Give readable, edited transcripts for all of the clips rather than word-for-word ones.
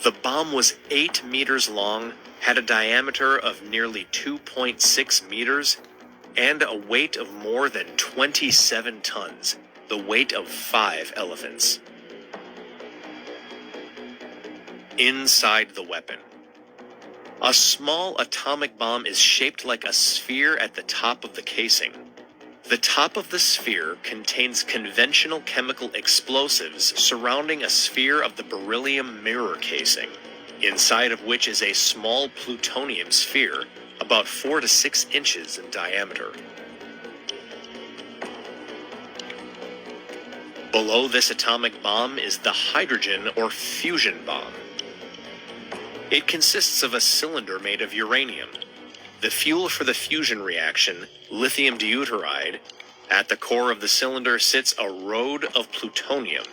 The bomb was 8 meters long, had a diameter of nearly 2.6 meters, and a weight of more than 27 tons, the weight of 5 elephants. Inside the weapon. A small atomic bomb is shaped like a sphere at the top of the casing. The top of the sphere contains conventional chemical explosives surrounding a sphere of the beryllium mirror casing, inside of which is a small plutonium sphere about 4 to 6 inches in diameter. Below this atomic bomb is the hydrogen or fusion bomb. It consists of a cylinder made of uranium. The fuel for the fusion reaction, lithium deuteride. At the core of the cylinder sits a road of plutonium.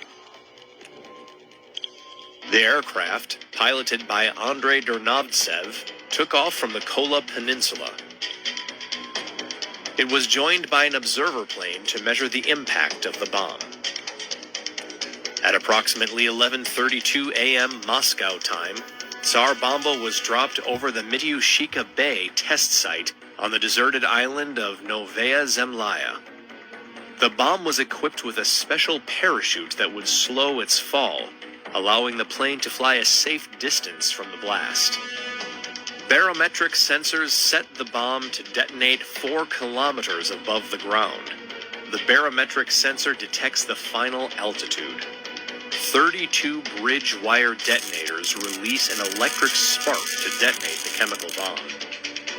The aircraft, piloted by Andrei Dernovtsev, took off from the Kola Peninsula. It was joined by an observer plane to measure the impact of the bomb. At approximately 11:32 a.m. Moscow time, Tsar Bomba was dropped over the Mityushika Bay test site on the deserted island of Novaya Zemlya. The bomb was equipped with a special parachute that would slow its fall, allowing the plane to fly a safe distance from the blast. Barometric sensors set the bomb to detonate 4 kilometers above the ground. The barometric sensor detects the final altitude. 32 bridge wire detonators release an electric spark to detonate the chemical bomb.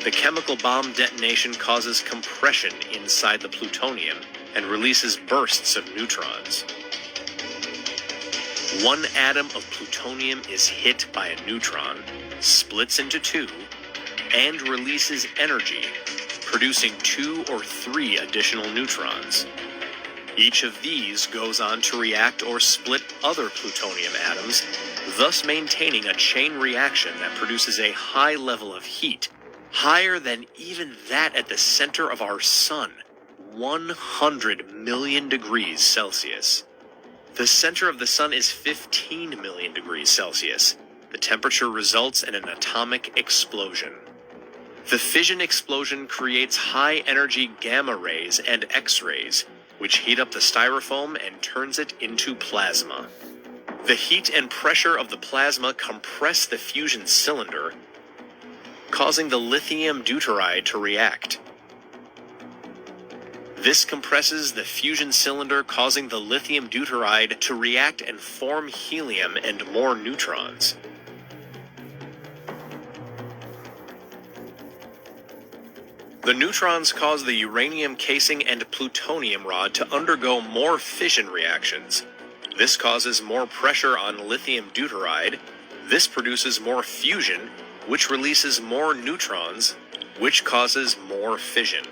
The chemical bomb detonation causes compression inside the plutonium and releases bursts of neutrons. One atom of plutonium is hit by a neutron, splits into 2, and releases energy, producing 2 or 3 additional neutrons. Each of these goes on to react or split other plutonium atoms, thus maintaining a chain reaction that produces a high level of heat, higher than even that at the center of our sun, 100 million degrees Celsius. The center of the sun is 15 million degrees Celsius. The temperature results in an atomic explosion. The fission explosion creates high-energy gamma rays and X-rays, which heat up the styrofoam and turns it into plasma. The heat and pressure of the plasma compress the fusion cylinder, causing the lithium deuteride to react. This compresses the fusion cylinder, causing the lithium deuteride to react and form helium and more neutrons. The neutrons cause the uranium casing and plutonium rod to undergo more fission reactions. This causes more pressure on lithium deuteride. This produces more fusion, which releases more neutrons, which causes more fission.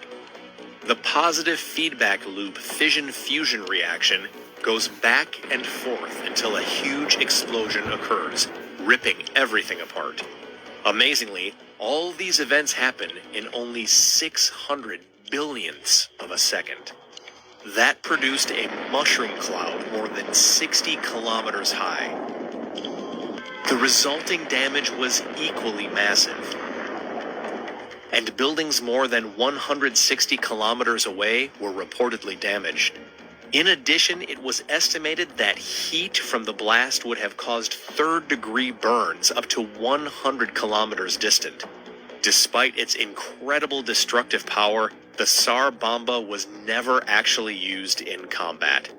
The positive feedback loop fission-fusion reaction goes back and forth until a huge explosion occurs, ripping everything apart. Amazingly, all these events happen in only 600 billionths of a second. That produced a mushroom cloud more than 60 kilometers high. The resulting damage was equally massive, and buildings more than 160 kilometers away were reportedly damaged. In addition, it was estimated that heat from the blast would have caused third-degree burns up to 100 kilometers distant. Despite its incredible destructive power, the Tsar Bomba was never actually used in combat.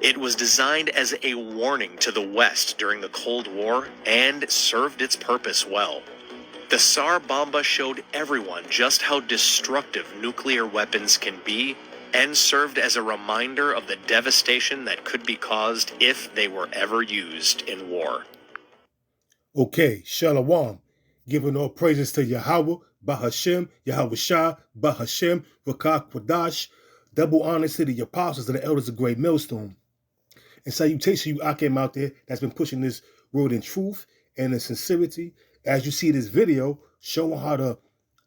It was designed as a warning to the West during the Cold War and served its purpose well. The Tsar Bomba showed everyone just how destructive nuclear weapons can be, and served as a reminder of the devastation that could be caused if they were ever used in war. Okay, Shalom. Giving all praises to Yahweh, Bahashem, Yahweh Shah, Bahashem, Rakah Kwadash. Double honors to the apostles and the elders of Great Millstone. And salutation to you Akim out there that's been pushing this word in truth and in sincerity. As you see this video showing how the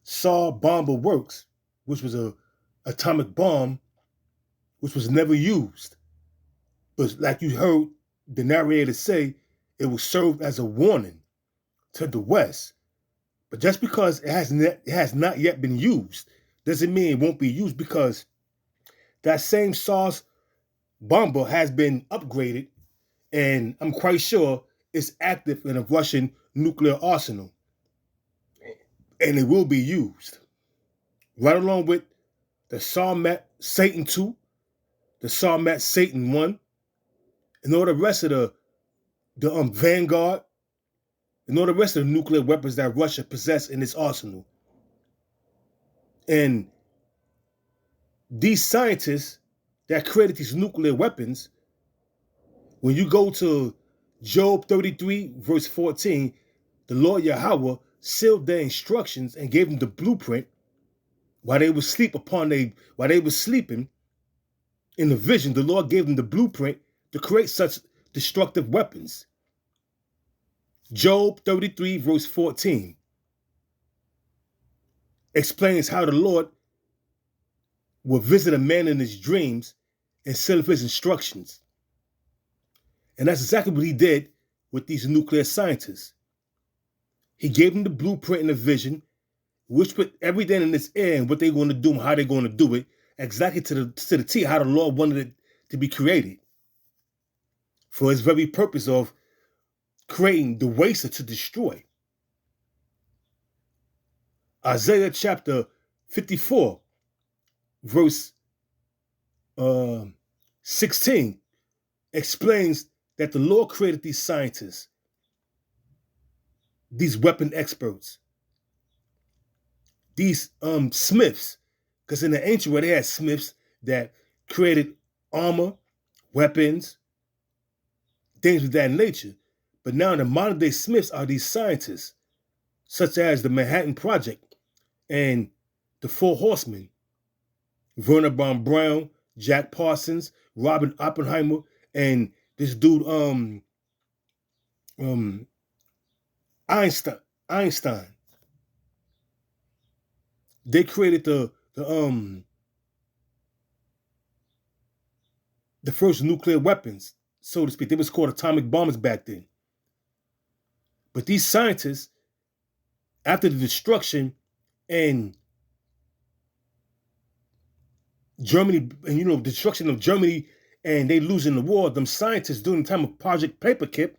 Tsar Bomba works, which was a atomic bomb which was never used. But like you heard the narrator say, it was served as a warning. to the west. But just because it has not yet been used doesn't mean it won't be used, because that same SARS bomber has been upgraded, and I'm quite sure it's active in a Russian nuclear arsenal. And it will be used. Right along with the Sarmat Satan 2, the Sarmat Satan 1, and all the rest of the Vanguard, and all the rest of the nuclear weapons that Russia possesses in its arsenal. And these scientists that created these nuclear weapons, when you go to Job 33, verse 14, the Lord Yahweh sealed their instructions and gave them the blueprint while they were sleeping in the vision. The Lord gave them the blueprint to create such destructive weapons. Job 33, verse 14 explains how the Lord will visit a man in his dreams and seal his instructions. And that's exactly what he did with these nuclear scientists. He gave them the blueprint and the vision, which put everything in its air and what they're going to do and how they're going to do it, exactly to the T, how the Lord wanted it to be created, for his very purpose of creating the waster to destroy. Isaiah chapter 54, verse 16 explains that the Lord created these scientists, these weapon experts, these smiths, because in the ancient world they had smiths that created armor, weapons, things of that nature. But now the modern day smiths are these scientists, such as the Manhattan Project and the Four Horsemen, Werner von Braun, Jack Parsons, Robert Oppenheimer, and this dude Einstein. They created the first nuclear weapons, so to speak. They was called atomic bombs back then. But these scientists, after the destruction and Germany, and destruction of Germany, and they losing the war, them scientists during the time of Project Paperclip,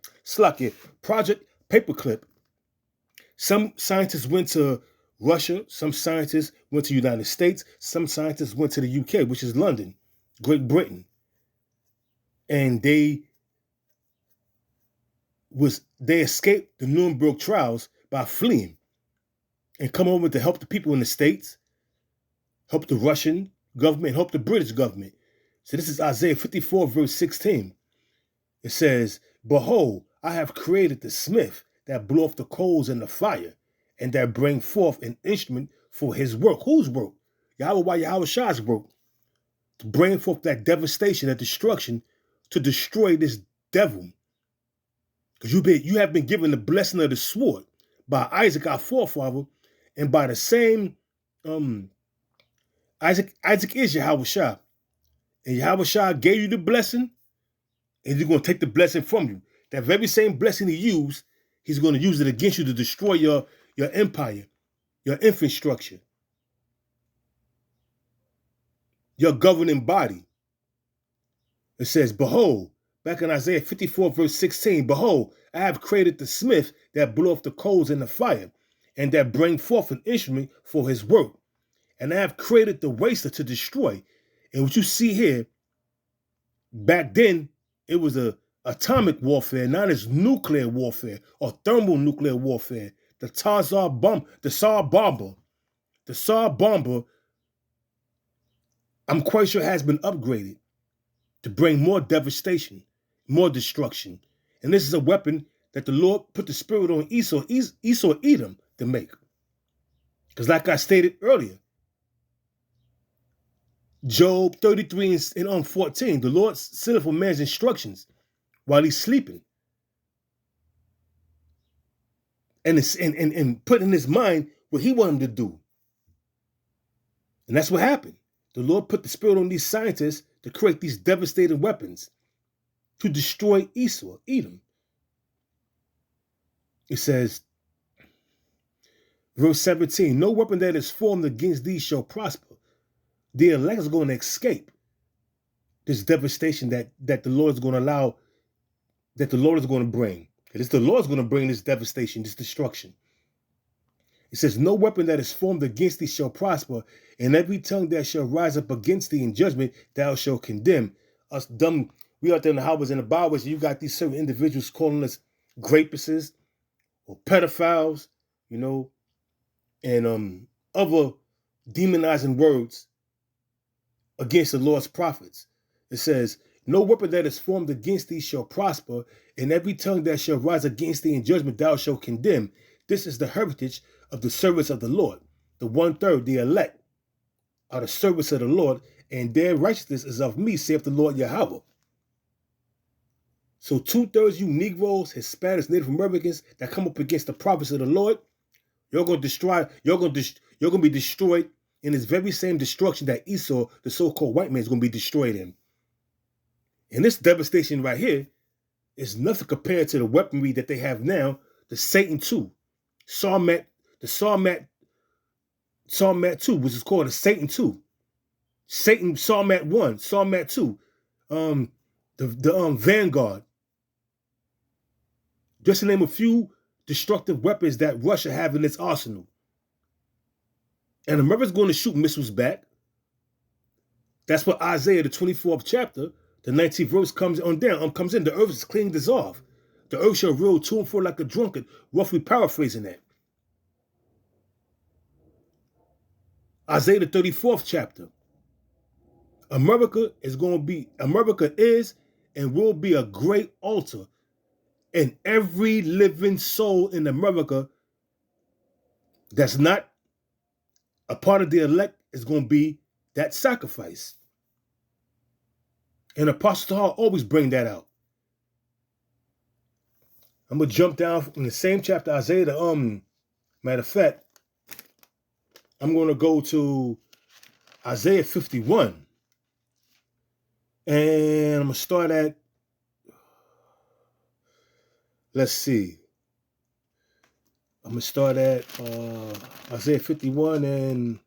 some scientists went to Russia, some scientists went to the United States, some scientists went to the UK, which is London, Great Britain. And they escaped the Nuremberg trials by fleeing and come over to help the people in the States, help the Russian government, help the British government. So this is Isaiah 54, verse 16. It says, "Behold, I have created the smith that blew off the coals in the fire, and that bring forth an instrument for his work." Whose work? Yahweh Shah's work. To bring forth that devastation, that destruction, to destroy this devil. Because you have been given the blessing of the sword by Isaac, our forefather, and by the same Isaac is Yahweh Shah. And Yahweh Shah gave you the blessing, and he's going to take the blessing from you. That very same blessing he used, he's going to use it against you to destroy your empire, your infrastructure, your governing body. It says, "Behold," back in Isaiah 54, verse 16, "Behold, I have created the smith that blew off the coals in the fire, and that bring forth an instrument for his work. And I have created the waster to destroy." And what you see here, back then, it was a atomic warfare. Now it's nuclear warfare or thermonuclear warfare. The Tsar bomber. The Tsar bomber, I'm quite sure, has been upgraded to bring more devastation, more destruction. And this is a weapon that the Lord put the spirit on Esau Edom to make. Because like I stated earlier, Job 33 and 14, the Lord sealeth for man's instructions while he's sleeping. And put in his mind what he wanted him to do. And that's what happened. The Lord put the spirit on these scientists to create these devastating weapons to destroy Edom. It says, Verse 17, no weapon that is formed against thee shall prosper. The elect is going to escape this devastation that the Lord is going to allow, that the Lord is going to bring. It's the Lord is going to bring this devastation, this destruction. It says, no weapon that is formed against thee shall prosper, and every tongue that shall rise up against thee in judgment thou shalt condemn. Us dumb, we out there in the houses and the byways, you got these certain individuals calling us grapists or pedophiles, you know, and other demonizing words against the Lord's prophets. It says, no weapon that is formed against thee shall prosper, and every tongue that shall rise against thee in judgment thou shalt condemn. This is the heritage of the servants of the Lord. The 1/3, the elect, are the servants of the Lord, and their righteousness is of me, saith the Lord Yahweh. So 2/3 you Negroes, Hispanics, Native Americans that come up against the prophets of the Lord, you're going to destroy, you're going to be destroyed in this very same destruction that Esau, the so-called white man, is going to be destroyed in. And this devastation right here is nothing compared to the weaponry that they have now, the Satan 2. Sarmat 2, which is called the Satan 2. Satan Sarmat 1, Sarmat 2. The Vanguard. Just to name a few destructive weapons that Russia have in its arsenal. And America's going to shoot missiles back. That's what Isaiah, the 24th chapter, the 19th verse comes in. The earth is clean dissolved. The earth shall roll to and fro like a drunkard, roughly paraphrasing that. Isaiah, the 34th chapter. America is and will be a great altar. And every living soul in America that's not a part of the elect is going to be that sacrifice. And Apostle Tahar always bring that out. I'm going to jump down in the same chapter, Isaiah. Matter of fact, I'm going to go to Isaiah 51. And I'm going to start at, let's see. I'm going to start at Isaiah 51 and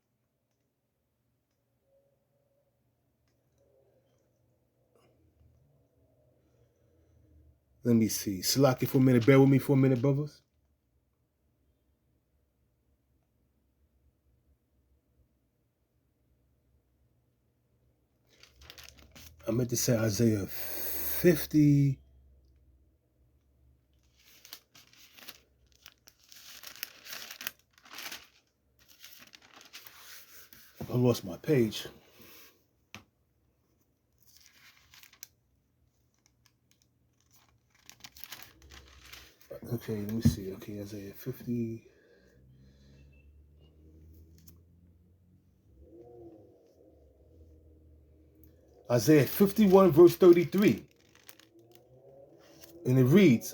let me see. Salaki for a minute. Bear with me for a minute, brothers. I meant to say Isaiah 50. I lost my page. Okay, let me see. Okay, Isaiah 50. Isaiah 51 verse 33. And it reads,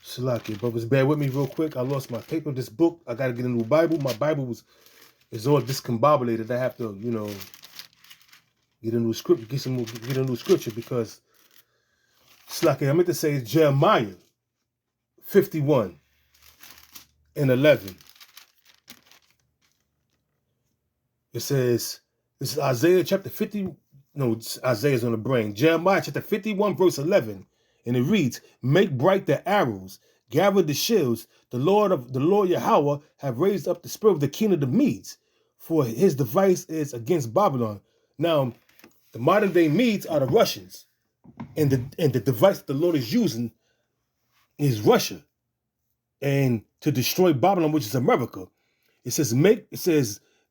Salaki, brothers, bear with me real quick. I lost my paper. This book, I got to get a new Bible. My Bible is all discombobulated. I have to, get a new script, get a new scripture because Salaki, I meant to say it's Jeremiah 51 and 11. It says, this is Isaiah chapter 50. No, Isaiah's on the brain. Jeremiah chapter 51 verse 11. And it reads, make bright the arrows, gather the shields. The Lord Yahweh have raised up the spirit of the king of the Medes, for his device is against Babylon. Now, the modern day Medes are the Russians. And the device the Lord is using is Russia. And to destroy Babylon, which is America. It says,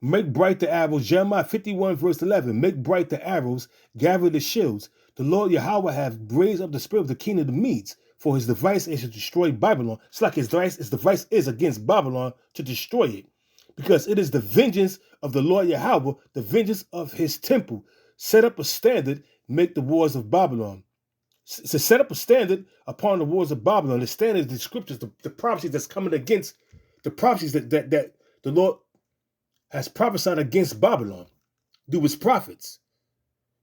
make bright the arrows. Jeremiah 51 verse 11. Make bright the arrows, gather the shields. The Lord Yahweh have raised up the spirit of the king of the Medes, for his device is to destroy Babylon. It's like his device is against Babylon to destroy it. Because it is the vengeance of the Lord Yahweh, the vengeance of his temple. Set up a standard, make the wars of Babylon. So set up a standard upon the wars of Babylon. The standard is the scriptures, the prophecies that's coming against the prophecies that the Lord has prophesied against Babylon through his prophets.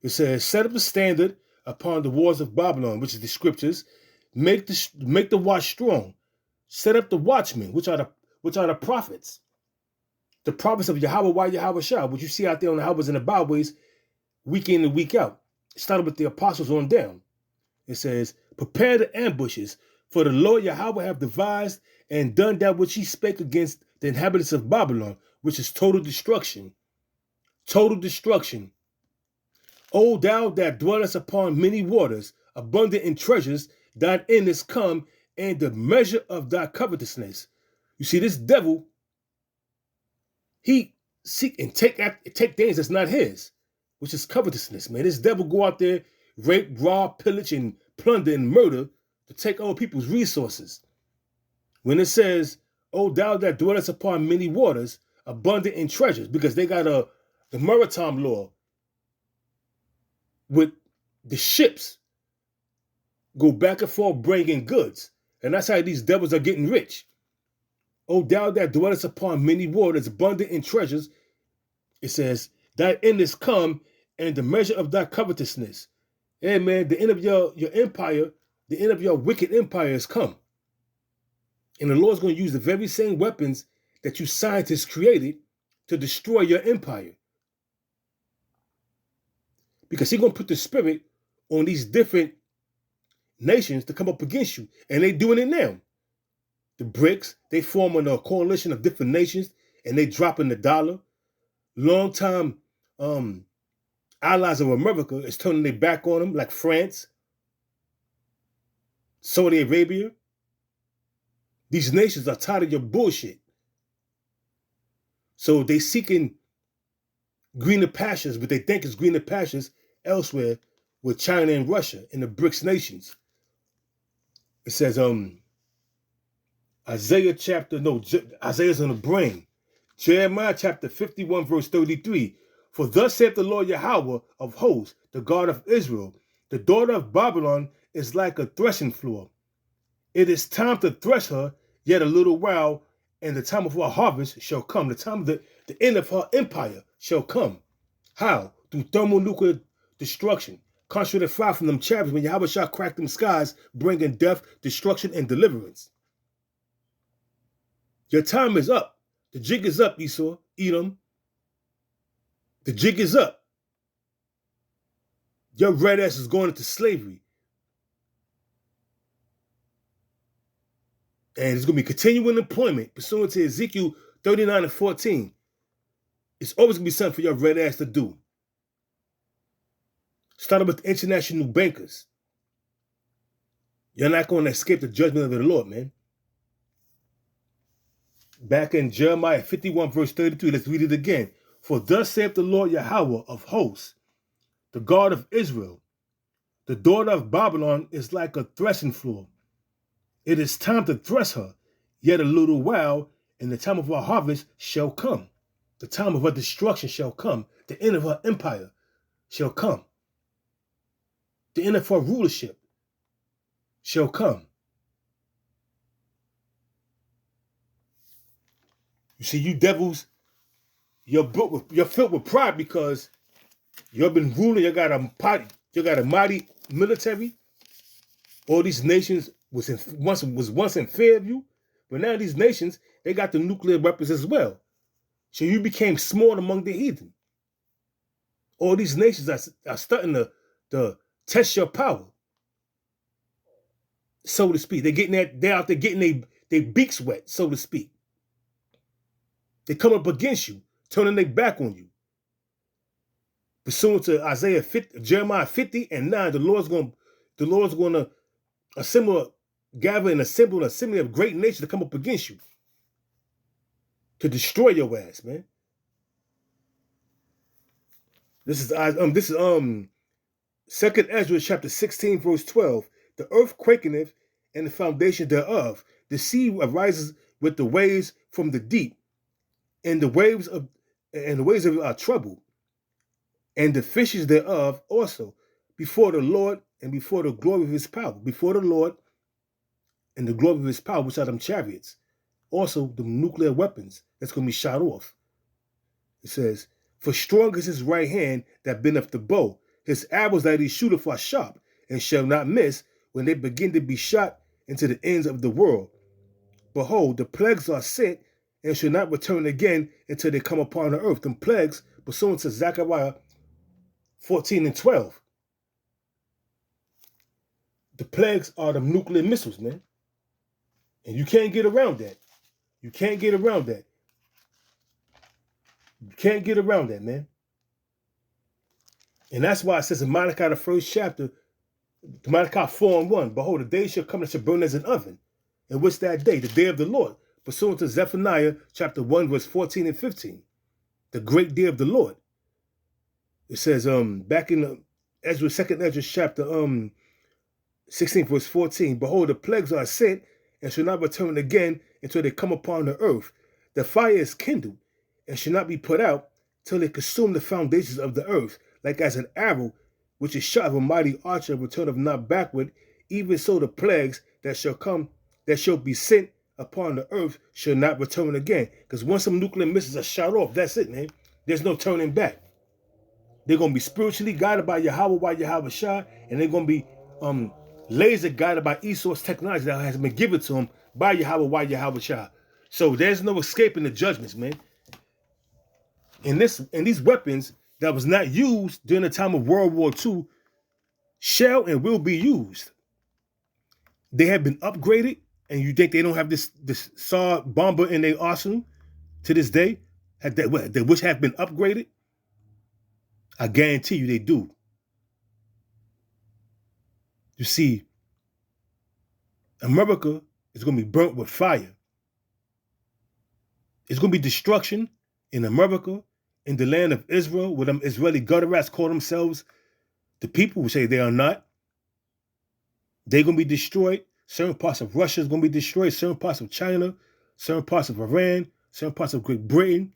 It says, set up a standard upon the walls of Babylon, which is the scriptures. Make the watch strong. Set up the watchmen, which are the prophets. The prophets of Yahweh Yahweh Shah, which you see out there on the highways and the byways, week in and week out. Started with the apostles on down. It says, prepare the ambushes, for the Lord Yahweh have devised and done that which he spake against the inhabitants of Babylon, which is total destruction. Total destruction. O thou that dwellest upon many waters, abundant in treasures, thine end is come, and the measure of thy covetousness. You see, this devil, he seek and take things that's not his, which is covetousness, man. This devil go out there, rape, rob, pillage, and plunder and murder to take other people's resources. When it says, O thou that dwellest upon many waters, abundant in treasures, because they got the maritime law with the ships go back and forth bringing goods. And that's how these devils are getting rich. O thou that dwellest upon many waters, abundant in treasures, it says, thy end is come, and the measure of thy covetousness. Hey man, the end of your empire, the end of your wicked empire has come. And the Lord's going to use the very same weapons that you scientists created to destroy your empire. Because he's going to put the spirit on these different nations to come up against you. And they're doing it now. The BRICS, they forming a coalition of different nations, and they dropping the dollar. Long-time allies of America is turning their back on them, like France, Saudi Arabia. These nations are tired of your bullshit. So they seeking greener pastures, but they think it's greener pastures elsewhere with China and Russia and the BRICS nations. It says, Isaiah's on the brain. Jeremiah chapter 51, verse 33. For thus saith the Lord Yahweh of hosts, the God of Israel, the daughter of Babylon is like a threshing floor. It is time to thresh her, yet a little while, and the time of her harvest shall come. The time of the end of her empire shall come. How? Through thermonuclear destruction. Concentrated fire from them chariots when Yahweh shall crack them skies, bringing death, destruction, and deliverance. Your time is up. The jig is up, Esau, Edom. The jig is up. Your red ass is going into slavery. And it's going to be continuing employment pursuant to Ezekiel 39 and 14. It's always going to be something for your red ass to do. Starting with the international bankers. You're not going to escape the judgment of the Lord, man. Back in Jeremiah 51, verse 32, let's read it again. For thus saith the Lord Yahweh of hosts, the God of Israel, the daughter of Babylon is like a threshing floor. It is time to thresh her, yet a little while, and the time of her harvest shall come. The time of her destruction shall come. The end of her empire shall come. The end of her rulership shall come. You see, you devils, you're filled with pride because you've been ruling. You got a mighty military. All these nations was once in fear of you, but now these nations, they got the nuclear weapons as well. So you became small among the heathen. All these nations are starting to test your power, so to speak. They're out there getting their beaks wet, so to speak. They come up against you, turning their back on you. Pursuant to Jeremiah 50 and 9, the Lord's going to gather and assemble an assembly of great nations to come up against you, to destroy your ass, man. This is 2nd Ezra chapter 16, verse 12. The earth quaketh and the foundation thereof. The sea arises with the waves from the deep, and the waves of our trouble, and the fishes thereof also, before the Lord and before the glory of his power. Before the Lord and the glory of his power, which are them chariots. also the nuclear weapons that's going to be shot off. It says, for strong is his right hand that bendeth the bow. His arrows that he shooteth are sharp, and shall not miss when they begin to be shot into the ends of the world. Behold, the plagues are sent, and shall not return again until they come upon the earth. Them plagues, pursuant to Zechariah 14 and 12. The plagues are the nuclear missiles, man. And you can't get around that. You can't get around that. You can't get around that, man. And that's why it says in Malachi, the first chapter, Malachi 4 and 1, behold, the day shall come that shall burn as an oven. And what's that day? The day of the Lord. Pursuant to Zephaniah chapter 1, verse 14 and 15. The great day of the Lord. It says back in Ezra, 2nd Ezra chapter 16, verse 14, behold, the plagues are sent and shall not return again until they come upon the earth. The fire is kindled and shall not be put out till they consume the foundations of the earth, like as an arrow which is shot of a mighty archer, returneth not backward. Even so the plagues that shall come, that shall be sent upon the earth, shall not return again. Because once some nuclear missiles are shot off, that's it, man. There's no turning back. They're going to be spiritually guided by Yahweh, by Yahweh Shah, and they're going to be laser guided by e-source technology that has been given to them by Yahweh, by Yahweh Shah. So there's no escaping the judgments, man. And these weapons that was not used during the time of World War II shall and will be used. They have been upgraded, and you think they don't have this SAR bomber in their arsenal to this day, which have been upgraded? I guarantee you they do. You see, America is going to be burnt with fire. It's going to be destruction in America, in the land of Israel, where them Israeli gutter rats call themselves the people, who say they are not. They're going to be destroyed. Certain parts of Russia is going to be destroyed. Certain parts of China, certain parts of Iran, certain parts of Great Britain,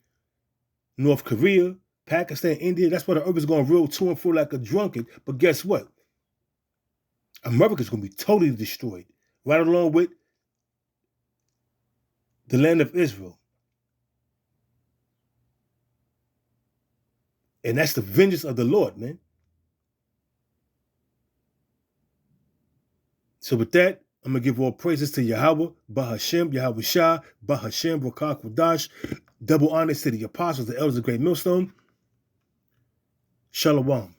North Korea, Pakistan, India. That's why the earth is going to roll to and fro like a drunkard. But guess what? America is going to be totally destroyed, right along with the land of Israel. And that's the vengeance of the Lord, man. So with that, I'm going to give all praises to Yahweh, Bahashem, Yahweh Shah, Bahashem, Rakah Kwadash. Double honors to the apostles, the elders of Great Millstone. Shalom.